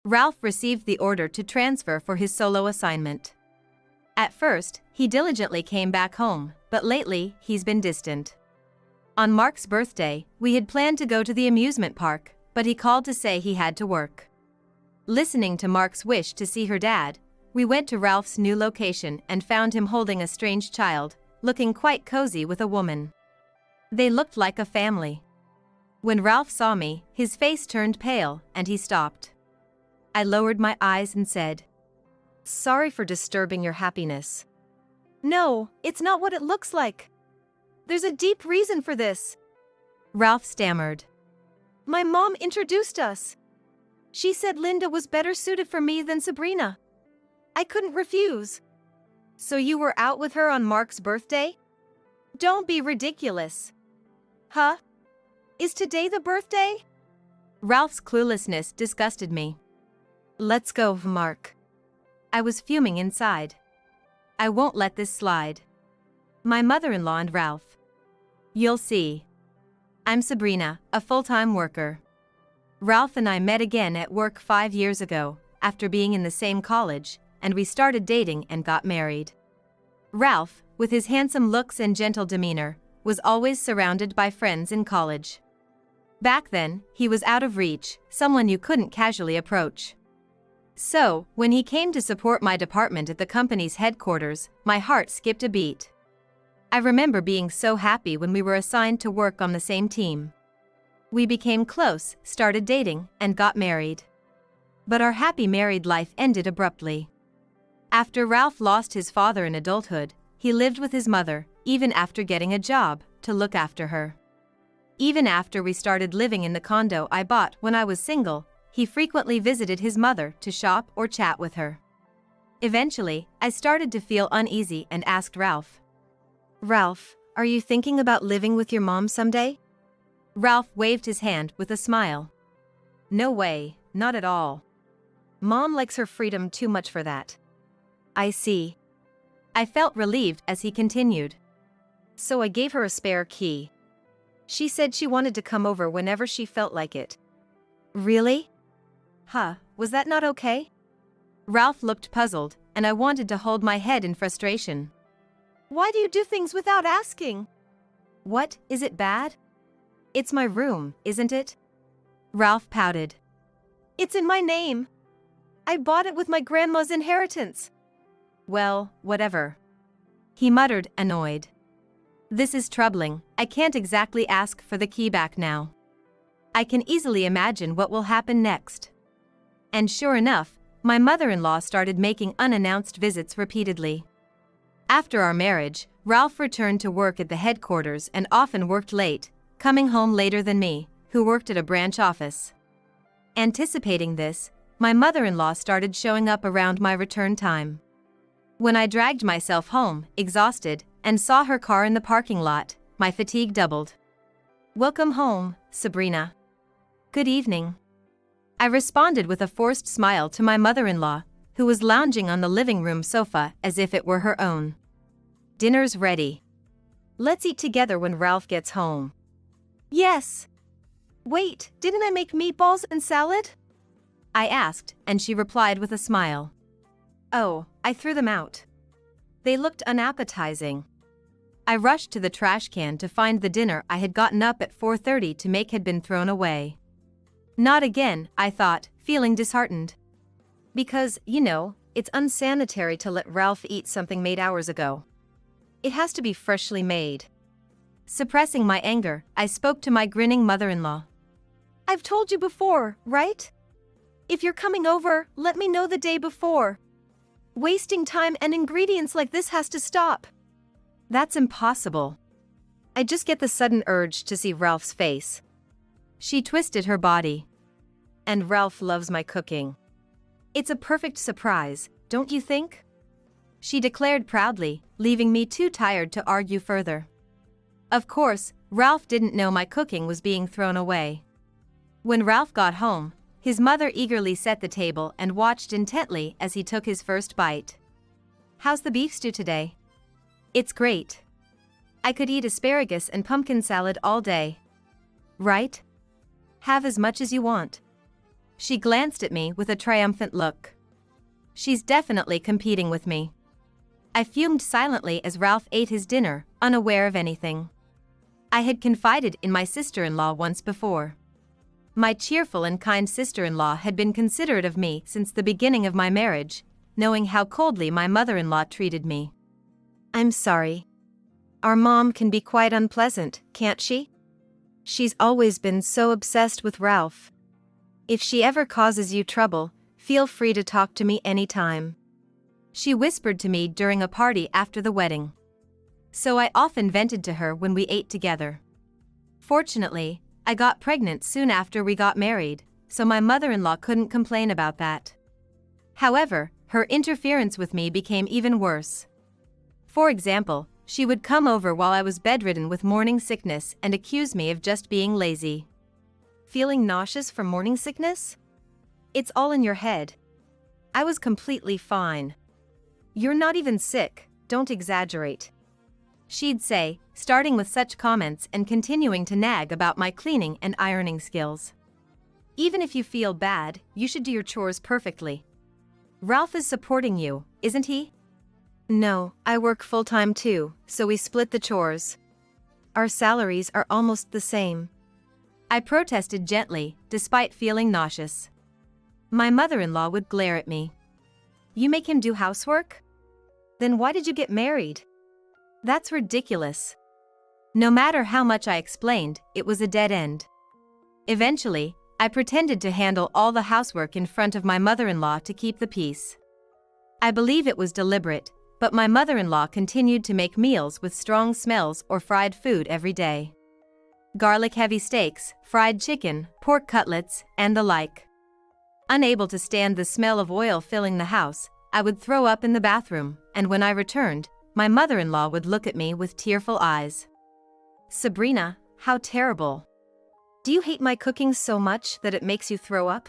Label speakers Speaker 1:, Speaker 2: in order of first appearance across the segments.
Speaker 1: Ralph received the order to transfer for his solo assignment. At first, he diligently came back home, but lately, he's been distant. On Mark's birthday, we had planned to go to the amusement park, but he called to say he had to work. Listening to Mark's wish to see her dad, we went to Ralph's new location and found him holding a strange child, looking quite cozy with a woman. They looked like a family. When Ralph saw me, his face turned pale and he stopped. I lowered my eyes and said, "Sorry for disturbing your happiness."
Speaker 2: "No, it's not what it looks like. There's a deep reason for this,"
Speaker 1: Ralph stammered.
Speaker 2: "My mom introduced us. She said Linda was better suited for me than Sabrina. I couldn't refuse."
Speaker 1: "So you were out with her on Mark's birthday?"
Speaker 2: "Don't be ridiculous." "Huh? Is today the birthday?"
Speaker 1: Ralph's cluelessness disgusted me. "Let's go, Mark." I was fuming inside. I won't let this slide. My mother-in-law and Ralph. You'll see. I'm Sabrina, a full-time worker. Ralph and I met again at work 5 years ago, after being in the same college, and we started dating and got married. Ralph, with his handsome looks and gentle demeanor, was always surrounded by friends in college. Back then, he was out of reach, someone you couldn't casually approach. So, when he came to support my department at the company's headquarters, my heart skipped a beat. I remember being so happy when we were assigned to work on the same team. We became close, started dating, and got married. But our happy married life ended abruptly. After Ralph lost his father in adulthood, he lived with his mother, even after getting a job, to look after her. Even after we started living in the condo I bought when I was single, he frequently visited his mother to shop or chat with her. Eventually, I started to feel uneasy and asked Ralph, "Ralph, are you thinking about living with your mom someday?" Ralph waved his hand with a smile. "No way, not at all. Mom likes her freedom too much for that." "I see." I felt relieved as he continued. "So I gave her a spare key. She said she wanted to come over whenever she felt like it." "Really? Huh, was that not okay?" Ralph looked puzzled, and I wanted to hold my head in frustration.
Speaker 2: "Why do you do things without asking?"
Speaker 1: "What, is it bad?" "It's my room, isn't it?" Ralph pouted.
Speaker 2: "It's in my name. I bought it with my grandma's inheritance."
Speaker 1: "Well, whatever." He muttered, annoyed. "This is troubling, I can't exactly ask for the key back now. I can easily imagine what will happen next." And sure enough, my mother-in-law started making unannounced visits repeatedly. After our marriage, Ralph returned to work at the headquarters and often worked late, coming home later than me, who worked at a branch office. Anticipating this, my mother-in-law started showing up around my return time. When I dragged myself home, exhausted, and saw her car in the parking lot, my fatigue doubled. "Welcome home, Sabrina." "Good evening." I responded with a forced smile to my mother-in-law, who was lounging on the living room sofa as if it were her own. "Dinner's ready. Let's eat together when Ralph gets home."
Speaker 2: "Yes." "Wait, didn't I make meatballs and salad?"
Speaker 1: I asked, and she replied with a smile. "Oh, I threw them out. They looked unappetizing." I rushed to the trash can to find the dinner I had gotten up at 4:30 to make had been thrown away. Not again, I thought, feeling disheartened. Because, it's unsanitary to let Ralph eat something made hours ago. It has to be freshly made. Suppressing my anger, I spoke to my grinning mother-in-law.
Speaker 2: "I've told you before, right? If you're coming over, let me know the day before. Wasting time and ingredients like this has to stop."
Speaker 1: "That's impossible. I just get the sudden urge to see Ralph's face." She twisted her body. "And Ralph loves my cooking. It's a perfect surprise, don't you think?" She declared proudly, leaving me too tired to argue further. Of course, Ralph didn't know my cooking was being thrown away. When Ralph got home, his mother eagerly set the table and watched intently as he took his first bite. "How's the beef stew today?" "It's great. I could eat asparagus and pumpkin salad all day." "Right? Have as much as you want." She glanced at me with a triumphant look. She's definitely competing with me. I fumed silently as Ralph ate his dinner, unaware of anything. I had confided in my sister-in-law once before. My cheerful and kind sister-in-law had been considerate of me since the beginning of my marriage, knowing how coldly my mother-in-law treated me.
Speaker 2: I'm sorry. Our mom can be quite unpleasant, can't she? She's always been so obsessed with Ralph. If she ever causes you trouble, feel free to talk to me anytime.
Speaker 1: She whispered to me during a party after the wedding. So I often vented to her when we ate together. Fortunately, I got pregnant soon after we got married, so my mother-in-law couldn't complain about that. However, her interference with me became even worse. For example, she would come over while I was bedridden with morning sickness and accuse me of just being lazy.
Speaker 2: Feeling nauseous from morning sickness? It's all in your head. I was completely fine. You're not even sick, don't exaggerate.
Speaker 1: She'd say, starting with such comments and continuing to nag about my cleaning and ironing skills.
Speaker 2: Even if you feel bad, you should do your chores perfectly.
Speaker 1: Ralph is supporting you, isn't he?
Speaker 2: No, I work full-time too, so we split the chores. Our salaries are almost the same.
Speaker 1: I protested gently, despite feeling nauseous. My mother-in-law would glare at me.
Speaker 2: You make him do housework? Then why did you get married?
Speaker 1: That's ridiculous. No matter how much I explained, it was a dead end. Eventually, I pretended to handle all the housework in front of my mother-in-law to keep the peace. I believe it was deliberate, but my mother-in-law continued to make meals with strong smells or fried food every day. Garlic-heavy steaks, fried chicken, pork cutlets, and the like. Unable to stand the smell of oil filling the house, I would throw up in the bathroom, and when I returned, my mother-in-law would look at me with tearful eyes.
Speaker 2: Sabrina, how terrible. Do you hate my cooking so much that it makes you throw up?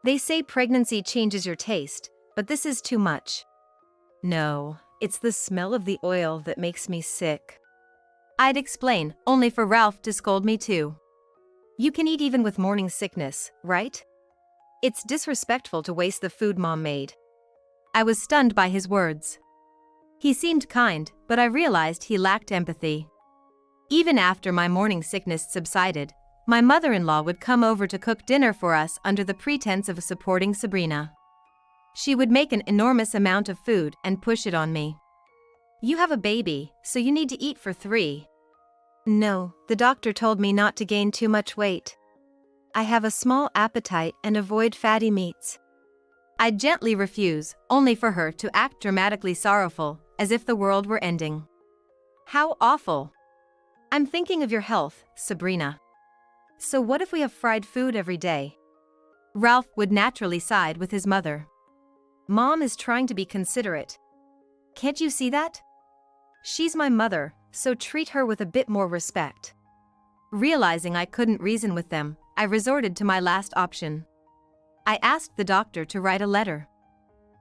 Speaker 2: They say pregnancy changes your taste, but this is too much. No, it's the smell of the oil that makes me sick.
Speaker 1: I'd explain, only for Ralph to scold me too.
Speaker 2: You can eat even with morning sickness, right? It's disrespectful to waste the food mom made.
Speaker 1: I was stunned by his words. He seemed kind, but I realized he lacked empathy. Even after my morning sickness subsided, my mother-in-law would come over to cook dinner for us under the pretense of supporting Sabrina. She would make an enormous amount of food and push it on me.
Speaker 2: You have a baby, so you need to eat for 3. No, the doctor told me not to gain too much weight. I have a small appetite and avoid fatty meats.
Speaker 1: I'd gently refuse, only for her to act dramatically sorrowful, as if the world were ending.
Speaker 2: How awful. I'm thinking of your health, Sabrina. So what if we have fried food every day?
Speaker 1: Ralph would naturally side with his mother.
Speaker 2: Mom is trying to be considerate. Can't you see that? She's my mother, so treat her with a bit more respect.
Speaker 1: Realizing I couldn't reason with them, I resorted to my last option. I asked the doctor to write a letter.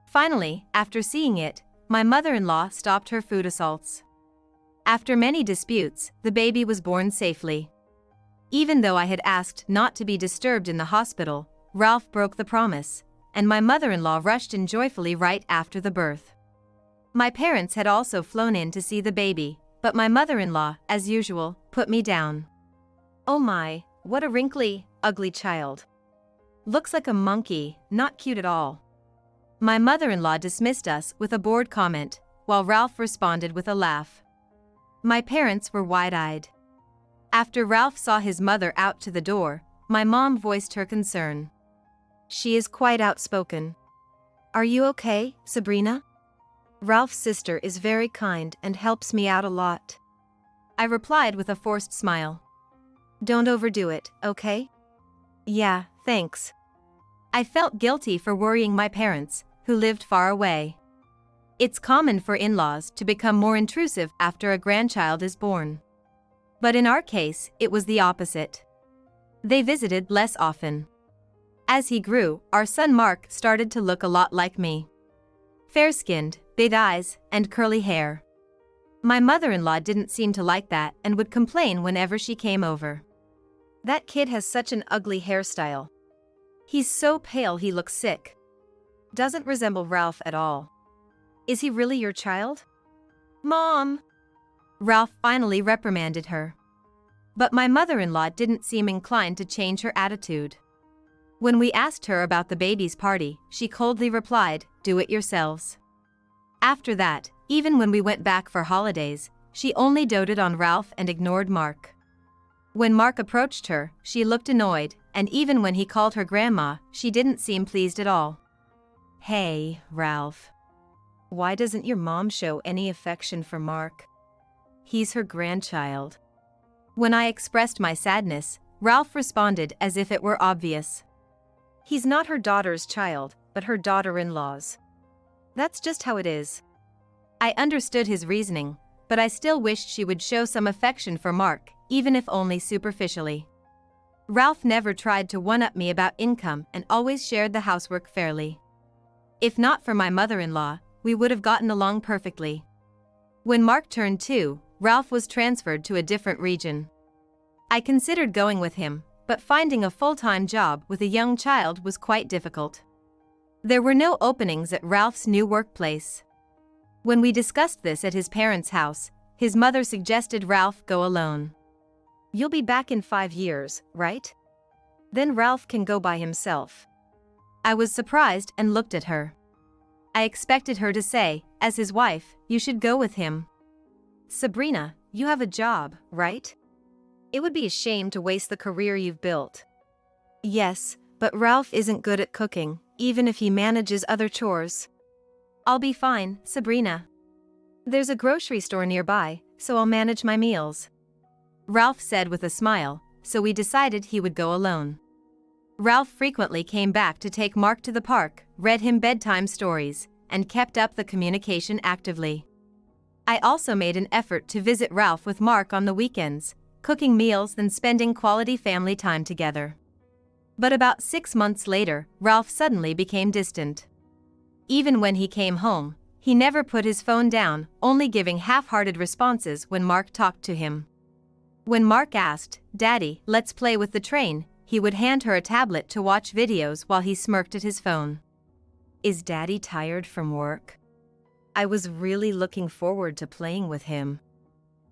Speaker 1: Finally, after seeing it, my mother-in-law stopped her food assaults. After many disputes, the baby was born safely. Even though I had asked not to be disturbed in the hospital, Ralph broke the promise, and my mother-in-law rushed in joyfully right after the birth. My parents had also flown in to see the baby, but my mother-in-law, as usual, put me down.
Speaker 2: Oh my, what a wrinkly, ugly child. Looks like a monkey, not cute at all.
Speaker 1: My mother-in-law dismissed us with a bored comment, while Ralph responded with a laugh. My parents were wide-eyed. After Ralph saw his mother out to the door, my mom voiced her concern.
Speaker 2: She is quite outspoken. Are you okay, Sabrina? Ralph's sister is very kind and helps me out a lot.
Speaker 1: I replied with a forced smile.
Speaker 2: Don't overdo it, okay?
Speaker 1: Yeah, thanks. I felt guilty for worrying my parents, who lived far away. It's common for in-laws to become more intrusive after a grandchild is born. But in our case, it was the opposite. They visited less often. As he grew, our son Mark started to look a lot like me. Fair-skinned, big eyes, and curly hair. My mother-in-law didn't seem to like that and would complain whenever she came over.
Speaker 2: That kid has such an ugly hairstyle. He's so pale he looks sick. Doesn't resemble Ralph at all. Is he really your child?
Speaker 1: Mom! Ralph finally reprimanded her. But my mother-in-law didn't seem inclined to change her attitude. When we asked her about the baby's party, she coldly replied, "Do it yourselves." After that, even when we went back for holidays, she only doted on Ralph and ignored Mark. When Mark approached her, she looked annoyed, and even when he called her grandma, she didn't seem pleased at all.
Speaker 2: Hey, Ralph. Why doesn't your mom show any affection for Mark? He's her grandchild.
Speaker 1: When I expressed my sadness, Ralph responded as if it were obvious.
Speaker 2: He's not her daughter's child, but her daughter-in-law's. That's just how it is.
Speaker 1: I understood his reasoning, but I still wished she would show some affection for Mark, even if only superficially. Ralph never tried to one-up me about income and always shared the housework fairly. If not for my mother-in-law, we would have gotten along perfectly. When Mark turned 2, Ralph was transferred to a different region. I considered going with him, but finding a full-time job with a young child was quite difficult. There were no openings at Ralph's new workplace. When we discussed this at his parents' house, his mother suggested Ralph go alone.
Speaker 2: You'll be back in 5 years, right? Then Ralph can go by himself.
Speaker 1: I was surprised and looked at her. I expected her to say, as his wife, "You should go with him."
Speaker 2: Sabrina, you have a job, right? It would be a shame to waste the career you've built.
Speaker 1: Yes, but Ralph isn't good at cooking, even if he manages other chores. I'll be fine, Sabrina. There's a grocery store nearby, so I'll manage my meals. Ralph said with a smile, so we decided he would go alone. Ralph frequently came back to take Mark to the park, read him bedtime stories, and kept up the communication actively. I also made an effort to visit Ralph with Mark on the weekends, cooking meals and spending quality family time together. But about 6 months later, Ralph suddenly became distant. Even when he came home, he never put his phone down, only giving half-hearted responses when Mark talked to him. When Mark asked, "Daddy, let's play with the train," he would hand her a tablet to watch videos while he smirked at his phone.
Speaker 2: Is Daddy tired from work? I was really looking forward to playing with him,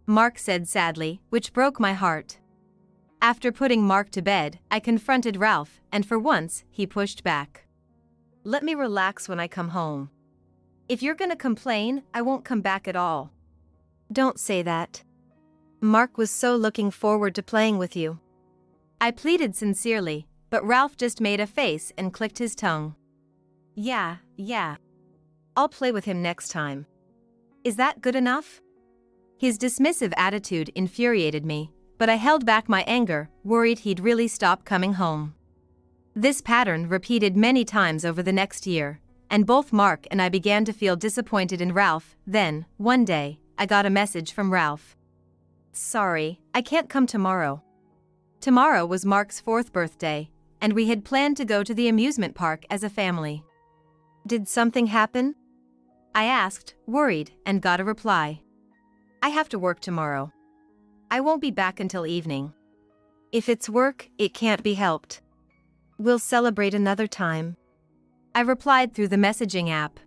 Speaker 1: Mark said sadly, which broke my heart. After putting Mark to bed, I confronted Ralph, and for once, he pushed back.
Speaker 2: Let me relax when I come home. If you're gonna complain, I won't come back at all.
Speaker 1: Don't say that. Mark was so looking forward to playing with you. I pleaded sincerely, but Ralph just made a face and clicked his tongue.
Speaker 2: Yeah. I'll play with him next time. Is that good enough?
Speaker 1: His dismissive attitude infuriated me, but I held back my anger, worried he'd really stop coming home. This pattern repeated many times over the next year, and both Mark and I began to feel disappointed in Ralph. Then, one day, I got a message from Ralph.
Speaker 2: Sorry, I can't come tomorrow.
Speaker 1: Tomorrow was Mark's 4th birthday, and we had planned to go to the amusement park as a family.
Speaker 2: Did something happen?
Speaker 1: I asked, worried, and got a reply.
Speaker 2: I have to work tomorrow. I won't be back until evening.
Speaker 1: If it's work, it can't be helped. We'll celebrate another time. I replied through the messaging app.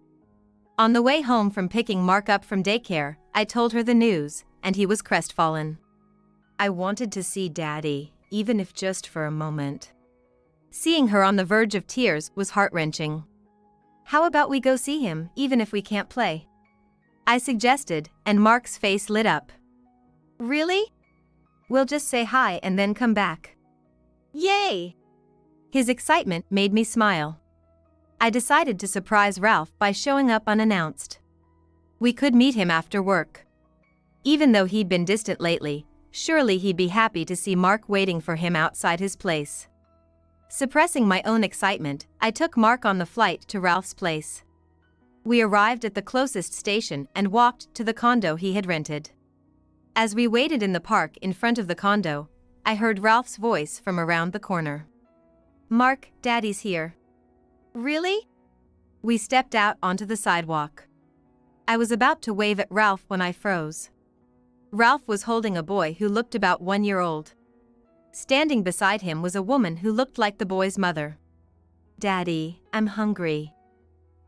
Speaker 1: On the way home from picking Mark up from daycare, I told her the news, and he was crestfallen.
Speaker 2: I wanted to see Daddy, even if just for a moment.
Speaker 1: Seeing her on the verge of tears was heart-wrenching. How about we go see him, even if we can't play? I suggested, and Mark's face lit up.
Speaker 2: Really?
Speaker 1: We'll just say hi and then come back.
Speaker 2: Yay!
Speaker 1: His excitement made me smile. I decided to surprise Ralph by showing up unannounced. We could meet him after work. Even though he'd been distant lately, surely he'd be happy to see Mark waiting for him outside his place. Suppressing my own excitement, I took Mark on the flight to Ralph's place. We arrived at the closest station and walked to the condo he had rented. As we waited in the park in front of the condo, I heard Ralph's voice from around the corner. "Mark, Daddy's here."
Speaker 2: Really?
Speaker 1: We stepped out onto the sidewalk. I was about to wave at Ralph when I froze. Ralph was holding a boy who looked about 1 year old. Standing beside him was a woman who looked like the boy's mother. Daddy, I'm hungry.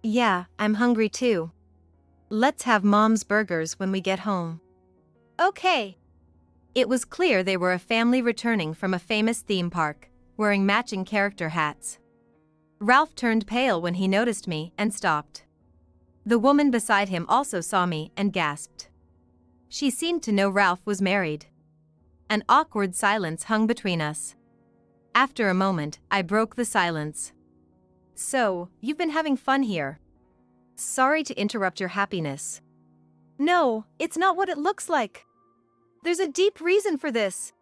Speaker 2: Yeah, I'm hungry too. Let's have Mom's burgers when we get home.
Speaker 1: Okay. It was clear they were a family returning from a famous theme park, wearing matching character hats. Ralph turned pale when he noticed me and stopped. The woman beside him also saw me and gasped. She seemed to know Ralph was married. An awkward silence hung between us. After a moment, I broke the silence.
Speaker 2: So, you've been having fun here. Sorry to interrupt your happiness. No, it's not what it looks like. There's a deep reason for this.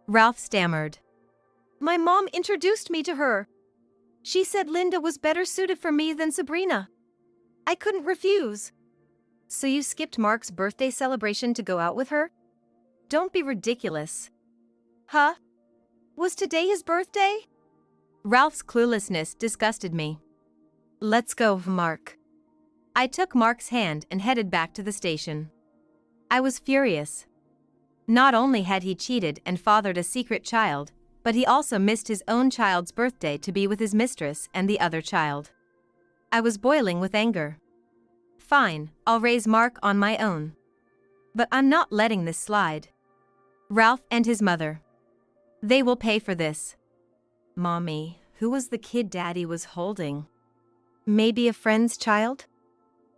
Speaker 1: Ralph stammered.
Speaker 2: My mom introduced me to her. She said Linda was better suited for me than Sabrina. I couldn't refuse. So you skipped Mark's birthday celebration to go out with her? Don't be ridiculous. Huh? Was today his birthday?
Speaker 1: Ralph's cluelessness disgusted me.
Speaker 2: Let's go, Mark.
Speaker 1: I took Mark's hand and headed back to the station. I was furious. Not only had he cheated and fathered a secret child, but he also missed his own child's birthday to be with his mistress and the other child. I was boiling with anger. Fine, I'll raise Mark on my own. But I'm not letting this slide. Ralph and his mother. They will pay for this.
Speaker 2: Mommy, who was the kid Daddy was holding? Maybe a friend's child?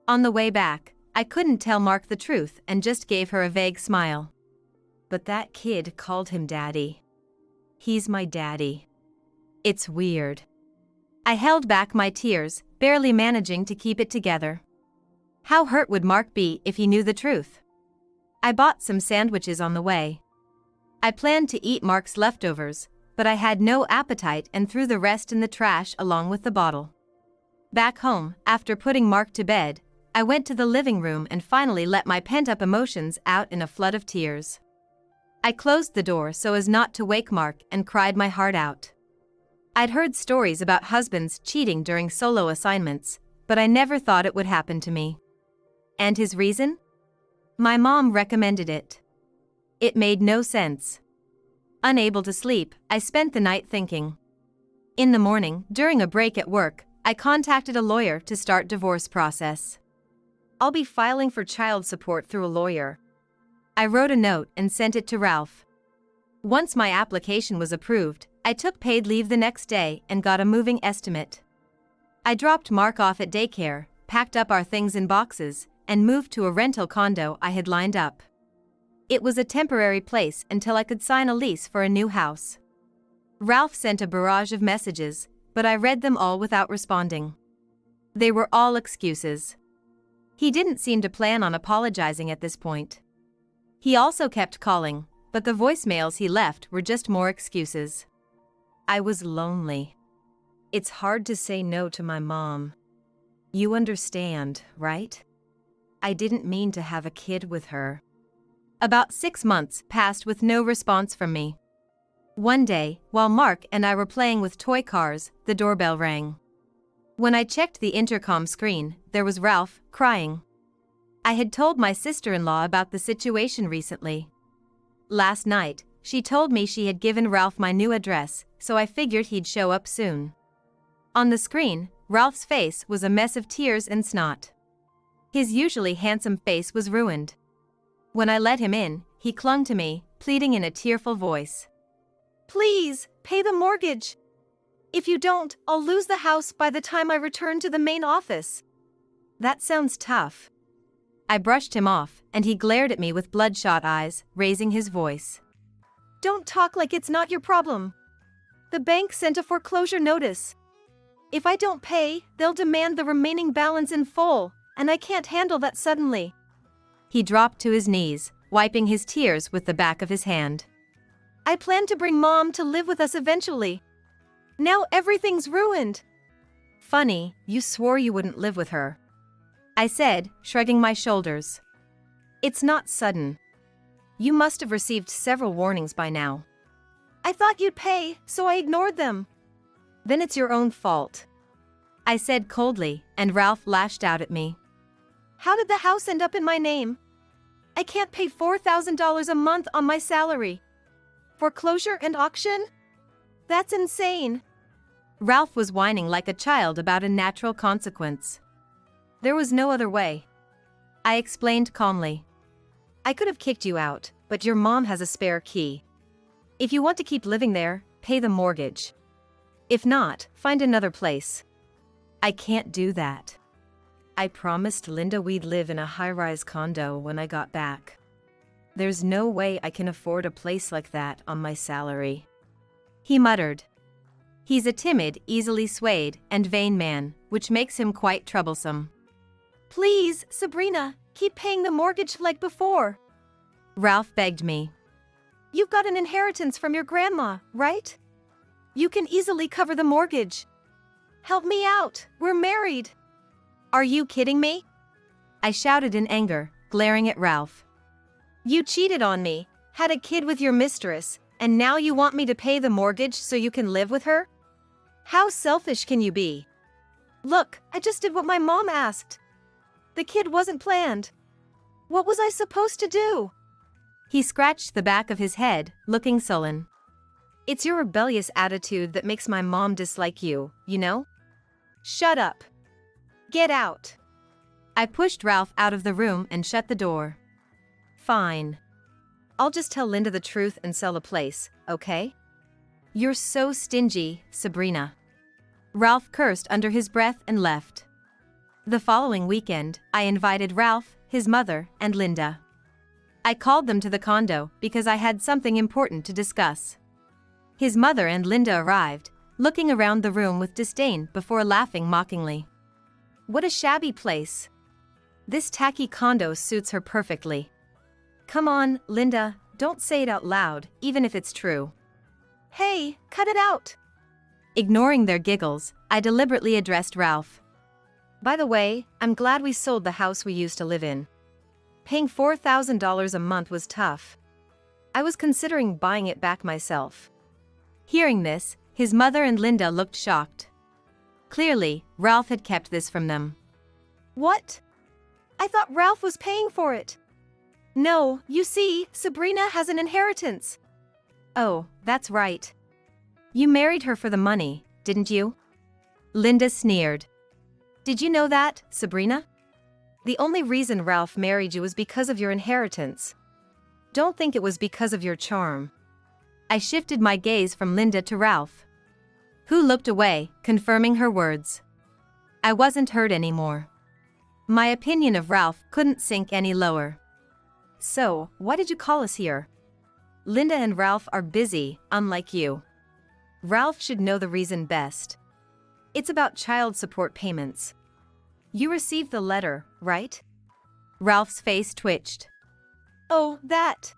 Speaker 1: On the way back, I couldn't tell Mark the truth and just gave her a vague smile.
Speaker 2: But that kid called him Daddy. He's my daddy. It's weird.
Speaker 1: I held back my tears, barely managing to keep it together. How hurt would Mark be if he knew the truth? I bought some sandwiches on the way. I planned to eat Mark's leftovers, but I had no appetite and threw the rest in the trash along with the bottle. Back home, after putting Mark to bed, I went to the living room and finally let my pent-up emotions out in a flood of tears. I closed the door so as not to wake Mark and cried my heart out. I'd heard stories about husbands cheating during solo assignments, but I never thought it would happen to me. And his reason? My mom recommended it. It made no sense. Unable to sleep, I spent the night thinking. In the morning, during a break at work, I contacted a lawyer to start divorce process.
Speaker 2: I'll be filing for child support through a lawyer.
Speaker 1: I wrote a note and sent it to Ralph. Once my application was approved, I took paid leave the next day and got a moving estimate. I dropped Mark off at daycare, packed up our things in boxes, and moved to a rental condo I had lined up. It was a temporary place until I could sign a lease for a new house. Ralph sent a barrage of messages, but I read them all without responding. They were all excuses. He didn't seem to plan on apologizing at this point. He also kept calling, but the voicemails he left were just more excuses.
Speaker 2: I was lonely. It's hard to say no to my mom. You understand, right? I didn't mean to have a kid with her.
Speaker 1: About 6 months passed with no response from me. One day, while Mark and I were playing with toy cars, the doorbell rang. When I checked the intercom screen, there was Ralph, crying. I had told my sister-in-law about the situation recently. Last night, she told me she had given Ralph my new address, so I figured he'd show up soon. On the screen, Ralph's face was a mess of tears and snot. His usually handsome face was ruined. When I let him in, he clung to me, pleading in a tearful voice.
Speaker 2: Please, pay the mortgage. If you don't, I'll lose the house by the time I return to the main office.
Speaker 1: That sounds tough. I brushed him off, and he glared at me with bloodshot eyes, raising his voice.
Speaker 2: Don't talk like it's not your problem. The bank sent a foreclosure notice. If I don't pay, they'll demand the remaining balance in full, and I can't handle that suddenly.
Speaker 1: He dropped to his knees, wiping his tears with the back of his hand.
Speaker 2: I plan to bring Mom to live with us eventually. Now everything's ruined.
Speaker 1: Funny, you swore you wouldn't live with her, I said, shrugging my shoulders.
Speaker 2: It's not sudden. You must have received several warnings by now. I thought you'd pay, so I ignored them. Then it's your own fault,
Speaker 1: I said coldly, and Ralph lashed out at me.
Speaker 2: How did the house end up in my name? I can't pay $4,000 a month on my salary. Foreclosure and auction? That's insane.
Speaker 1: Ralph was whining like a child about a natural consequence.
Speaker 2: There was no other way.
Speaker 1: I explained calmly.
Speaker 2: I could have kicked you out, but your mom has a spare key. If you want to keep living there, pay the mortgage. If not, find another place.
Speaker 1: I can't do that.
Speaker 2: I promised Linda we'd live in a high-rise condo when I got back. There's no way I can afford a place like that on my salary.
Speaker 1: He muttered. He's a timid, easily swayed, and vain man, which makes him quite troublesome.
Speaker 2: Please, Sabrina, keep paying the mortgage like before.
Speaker 1: Ralph begged me.
Speaker 2: You've got an inheritance from your grandma, right? You can easily cover the mortgage. Help me out, we're married.
Speaker 1: Are you kidding me? I shouted in anger, glaring at Ralph.
Speaker 2: You cheated on me, had a kid with your mistress, and now you want me to pay the mortgage so you can live with her? How selfish can you be? Look, I just did what my mom asked. The kid wasn't planned. What was I supposed to do?
Speaker 1: He scratched the back of his head, looking sullen.
Speaker 2: It's your rebellious attitude that makes my mom dislike you, you know? Shut up. Get out.
Speaker 1: I pushed Ralph out of the room and shut the door.
Speaker 2: Fine. I'll just tell Linda the truth and sell the place, okay?
Speaker 1: You're so stingy, Sabrina. Ralph cursed under his breath and left. The following weekend, I invited Ralph, his mother, and Linda. I called them to the condo because I had something important to discuss. His mother and Linda arrived, looking around the room with disdain before laughing mockingly.
Speaker 2: What a shabby place. This tacky condo suits her perfectly. Come on, Linda, don't say it out loud, even if it's true. Hey, cut it out.
Speaker 1: Ignoring their giggles, I deliberately addressed Ralph.
Speaker 2: By the way, I'm glad we sold the house we used to live in. Paying $4,000 a month was tough. I was considering buying it back myself.
Speaker 1: Hearing this, his mother and Linda looked shocked. Clearly, Ralph had kept this from them.
Speaker 2: What? I thought Ralph was paying for it. No, you see, Sabrina has an inheritance.
Speaker 1: Oh, that's right. You married her for the money, didn't you? Linda sneered.
Speaker 2: Did you know that, Sabrina? The only reason Ralph married you was because of your inheritance. Don't think it was because of your charm.
Speaker 1: I shifted my gaze from Linda to Ralph, who looked away, confirming her words. I wasn't hurt anymore. My opinion of Ralph couldn't sink any lower.
Speaker 2: So, why did you call us here? Linda and Ralph are busy, unlike you. Ralph should know the reason best. It's about child support payments. You received the letter, right?
Speaker 1: Ralph's face twitched.
Speaker 2: Oh, that.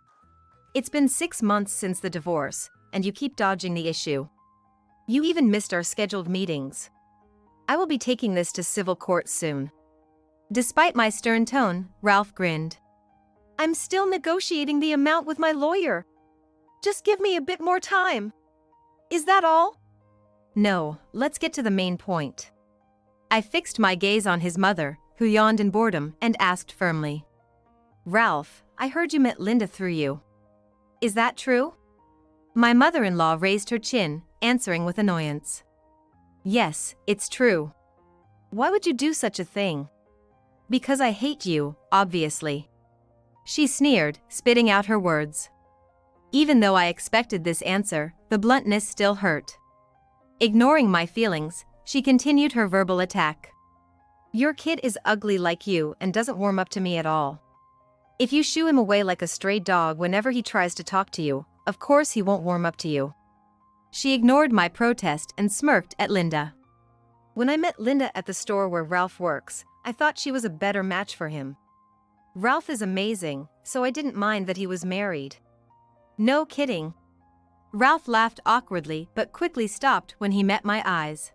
Speaker 2: It's been 6 months since the divorce, and you keep dodging the issue. You even missed our scheduled meetings. I will be taking this to civil court soon.
Speaker 1: Despite my stern tone, Ralph grinned.
Speaker 2: I'm still negotiating the amount with my lawyer. Just give me a bit more time. Is that all? No, let's get to the main point.
Speaker 1: I fixed my gaze on his mother, who yawned in boredom, and asked firmly.
Speaker 2: Ralph, I heard you met Linda through you. Is that true?
Speaker 1: My mother-in-law raised her chin, answering with annoyance. Yes, it's true.
Speaker 2: Why would you do such a thing?
Speaker 1: Because I hate you, obviously. She sneered, spitting out her words. Even though I expected this answer, the bluntness still hurt. Ignoring my feelings, she continued her verbal attack.
Speaker 2: Your kid is ugly like you and doesn't warm up to me at all. If you shoo him away like a stray dog whenever he tries to talk to you, of course he won't warm up to you.
Speaker 1: She ignored my protest and smirked at Linda.
Speaker 2: When I met Linda at the store where Ralph works, I thought she was a better match for him. Ralph is amazing, so I didn't mind that he was married.
Speaker 1: No kidding. Ralph laughed awkwardly but quickly stopped when he met my eyes.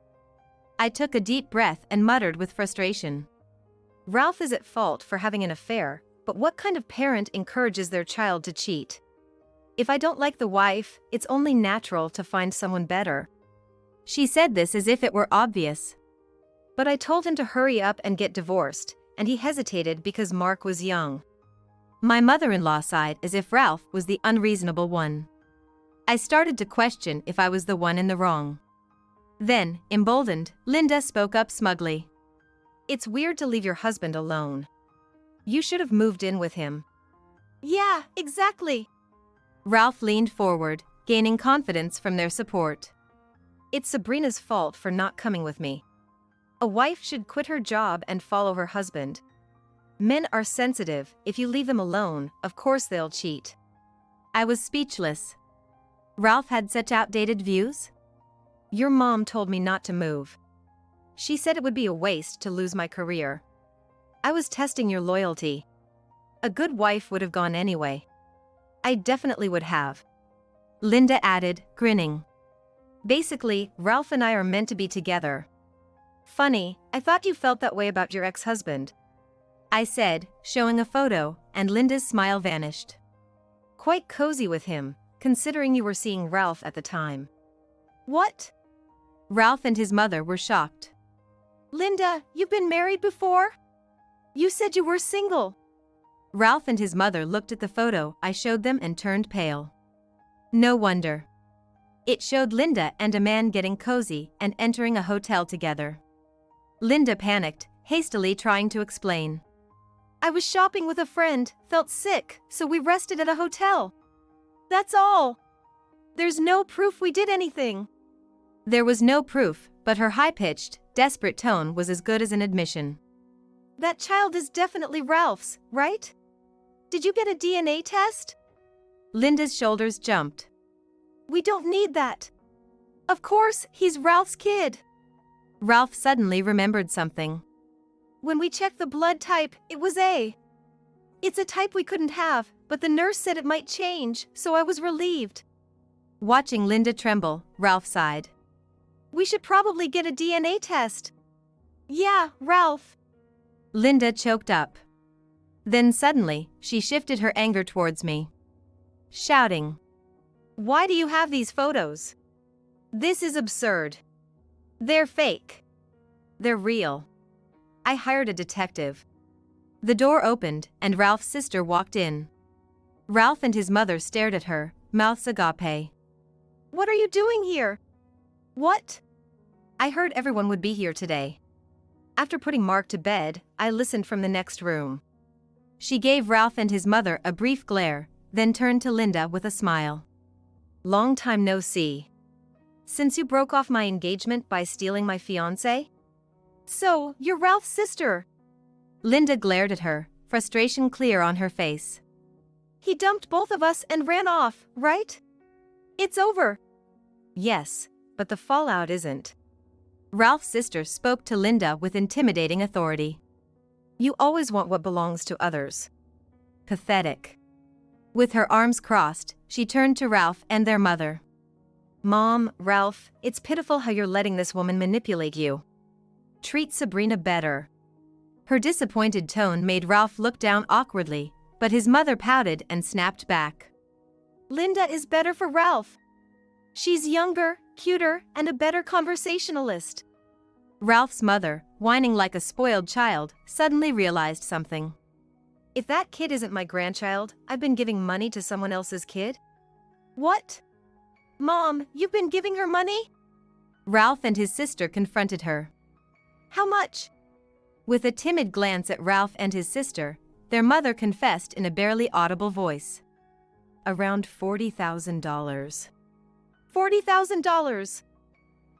Speaker 1: I took a deep breath and muttered with frustration.
Speaker 2: Ralph is at fault for having an affair, but what kind of parent encourages their child to cheat? If I don't like the wife, it's only natural to find someone better.
Speaker 1: She said this as if it were obvious.
Speaker 2: But I told him to hurry up and get divorced, and he hesitated because Mark was young.
Speaker 1: My mother-in-law sighed as if Ralph was the unreasonable one. I started to question if I was the one in the wrong. Then, emboldened, Linda spoke up smugly.
Speaker 2: It's weird to leave your husband alone. You should have moved in with him.
Speaker 1: Yeah, exactly. Ralph leaned forward, gaining confidence from their support.
Speaker 2: It's Sabrina's fault for not coming with me. A wife should quit her job and follow her husband. Men are sensitive. If you leave them alone, of course they'll cheat.
Speaker 1: I was speechless. Ralph had such outdated views?
Speaker 2: Your mom told me not to move. She said it would be a waste to lose my career. I was testing your loyalty. A good wife would have gone anyway. I definitely would have.
Speaker 1: Linda added, grinning.
Speaker 2: Basically, Ralph and I are meant to be together. Funny, I thought you felt that way about your ex-husband.
Speaker 1: I said, showing a photo, and Linda's smile vanished.
Speaker 2: Quite cozy with him, considering you were seeing Ralph at the time.
Speaker 1: What? Ralph and his mother were shocked.
Speaker 2: Linda, you've been married before? You said you were single.
Speaker 1: Ralph and his mother looked at the photo I showed them and turned pale. No wonder. It showed Linda and a man getting cozy and entering a hotel together. Linda panicked, hastily trying to explain.
Speaker 2: I was shopping with a friend, felt sick, so we rested at a hotel. That's all. There's no proof we did anything.
Speaker 1: There was no proof, but her high-pitched, desperate tone was as good as an admission.
Speaker 2: That child is definitely Ralph's, right? Did you get a DNA test?
Speaker 1: Linda's shoulders jumped.
Speaker 2: We don't need that. Of course, he's Ralph's kid.
Speaker 1: Ralph suddenly remembered something.
Speaker 2: When we checked the blood type, it was A. It's a type we couldn't have, but the nurse said it might change, so I was relieved.
Speaker 1: Watching Linda tremble, Ralph sighed.
Speaker 2: We should probably get a DNA test. Yeah, Ralph.
Speaker 1: Linda choked up. Then suddenly, she shifted her anger towards me, shouting,
Speaker 2: Why do you have these photos? This is absurd. They're fake. They're real. I hired a detective.
Speaker 1: The door opened, and Ralph's sister walked in. Ralph and his mother stared at her, mouths agape.
Speaker 2: What are you doing here? What? I heard everyone would be here today. After putting Mark to bed, I listened from the next room.
Speaker 1: She gave Ralph and his mother a brief glare, then turned to Linda with a smile.
Speaker 2: Long time no see. Since you broke off my engagement by stealing my fiancé? So, you're Ralph's sister.
Speaker 1: Linda glared at her, frustration clear on her face.
Speaker 2: He dumped both of us and ran off, right? It's over. Yes, but the fallout isn't.
Speaker 1: Ralph's sister spoke to Linda with intimidating authority.
Speaker 2: You always want what belongs to others. Pathetic.
Speaker 1: With her arms crossed, she turned to Ralph and their mother.
Speaker 2: Mom, Ralph, it's pitiful how you're letting this woman manipulate you. Treat Sabrina better.
Speaker 1: Her disappointed tone made Ralph look down awkwardly, but his mother pouted and snapped back.
Speaker 2: Linda is better for Ralph. She's younger, cuter, and a better conversationalist.
Speaker 1: Ralph's mother, whining like a spoiled child, suddenly realized something.
Speaker 2: If that kid isn't my grandchild, I've been giving money to someone else's kid? What? Mom, you've been giving her money?
Speaker 1: Ralph and his sister confronted her.
Speaker 2: How much?
Speaker 1: With a timid glance at Ralph and his sister, their mother confessed in a barely audible voice.
Speaker 2: Around $40,000. $40,000!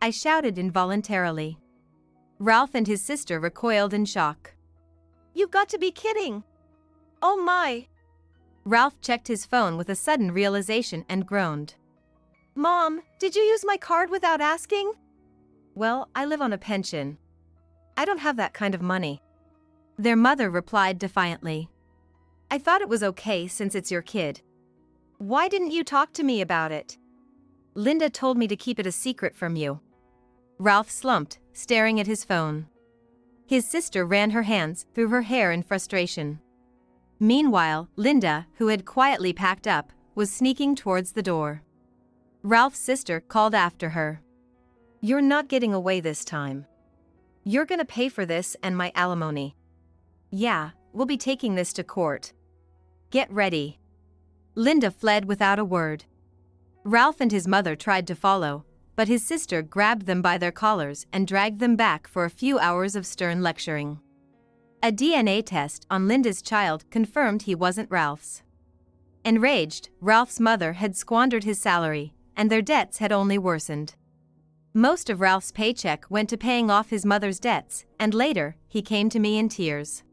Speaker 1: I shouted involuntarily. Ralph and his sister recoiled in shock.
Speaker 2: You've got to be kidding! Oh my!
Speaker 1: Ralph checked his phone with a sudden realization and groaned.
Speaker 2: Mom, did you use my card without asking? Well, I live on a pension. I don't have that kind of money.
Speaker 1: Their mother replied defiantly.
Speaker 2: I thought it was okay since it's your kid. Why didn't you talk to me about it? Linda told me to keep it a secret from you.
Speaker 1: Ralph slumped, staring at his phone. His sister ran her hands through her hair in frustration. Meanwhile, Linda, who had quietly packed up, was sneaking towards the door. Ralph's sister called after her.
Speaker 2: You're not getting away this time. You're gonna pay for this and my alimony. Yeah, we'll be taking this to court. Get ready.
Speaker 1: Linda fled without a word. Ralph and his mother tried to follow, but his sister grabbed them by their collars and dragged them back for a few hours of stern lecturing. A DNA test on Linda's child confirmed he wasn't Ralph's. Enraged, Ralph's mother had squandered his salary, and their debts had only worsened. Most of Ralph's paycheck went to paying off his mother's debts, and later, he came to me in tears.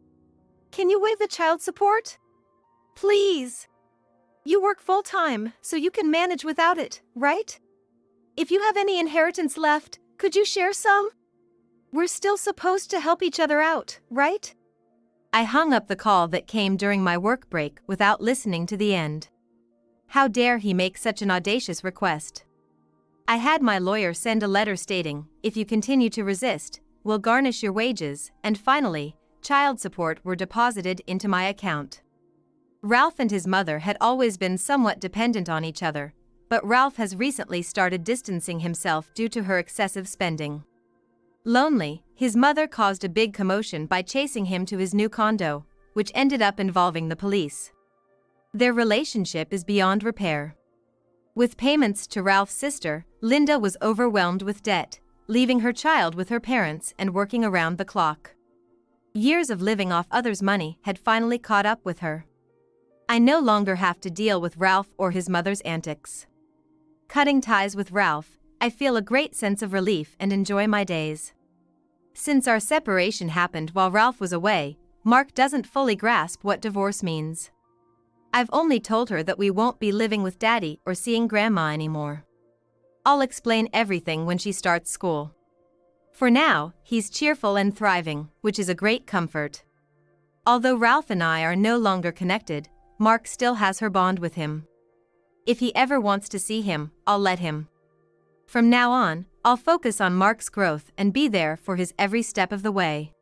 Speaker 2: Can you waive the child support? Please. You work full-time, so you can manage without it, right? If you have any inheritance left, could you share some? We're still supposed to help each other out, right?
Speaker 1: I hung up the call that came during my work break without listening to the end. How dare he make such an audacious request? I had my lawyer send a letter stating, if you continue to resist, we'll garnish your wages, and finally, child support were deposited into my account. Ralph and his mother had always been somewhat dependent on each other, but Ralph has recently started distancing himself due to her excessive spending. Lonely, his mother caused a big commotion by chasing him to his new condo, which ended up involving the police. Their relationship is beyond repair. With payments to Ralph's sister, Linda was overwhelmed with debt, leaving her child with her parents and working around the clock. Years of living off others' money had finally caught up with her. I no longer have to deal with Ralph or his mother's antics. Cutting ties with Ralph, I feel a great sense of relief and enjoy my days. Since our separation happened while Ralph was away, Mark doesn't fully grasp what divorce means. I've only told her that we won't be living with Daddy or seeing Grandma anymore. I'll explain everything when she starts school. For now, he's cheerful and thriving, which is a great comfort. Although Ralph and I are no longer connected, Mark still has her bond with him. If he ever wants to see him, I'll let him. From now on, I'll focus on Mark's growth and be there for his every step of the way.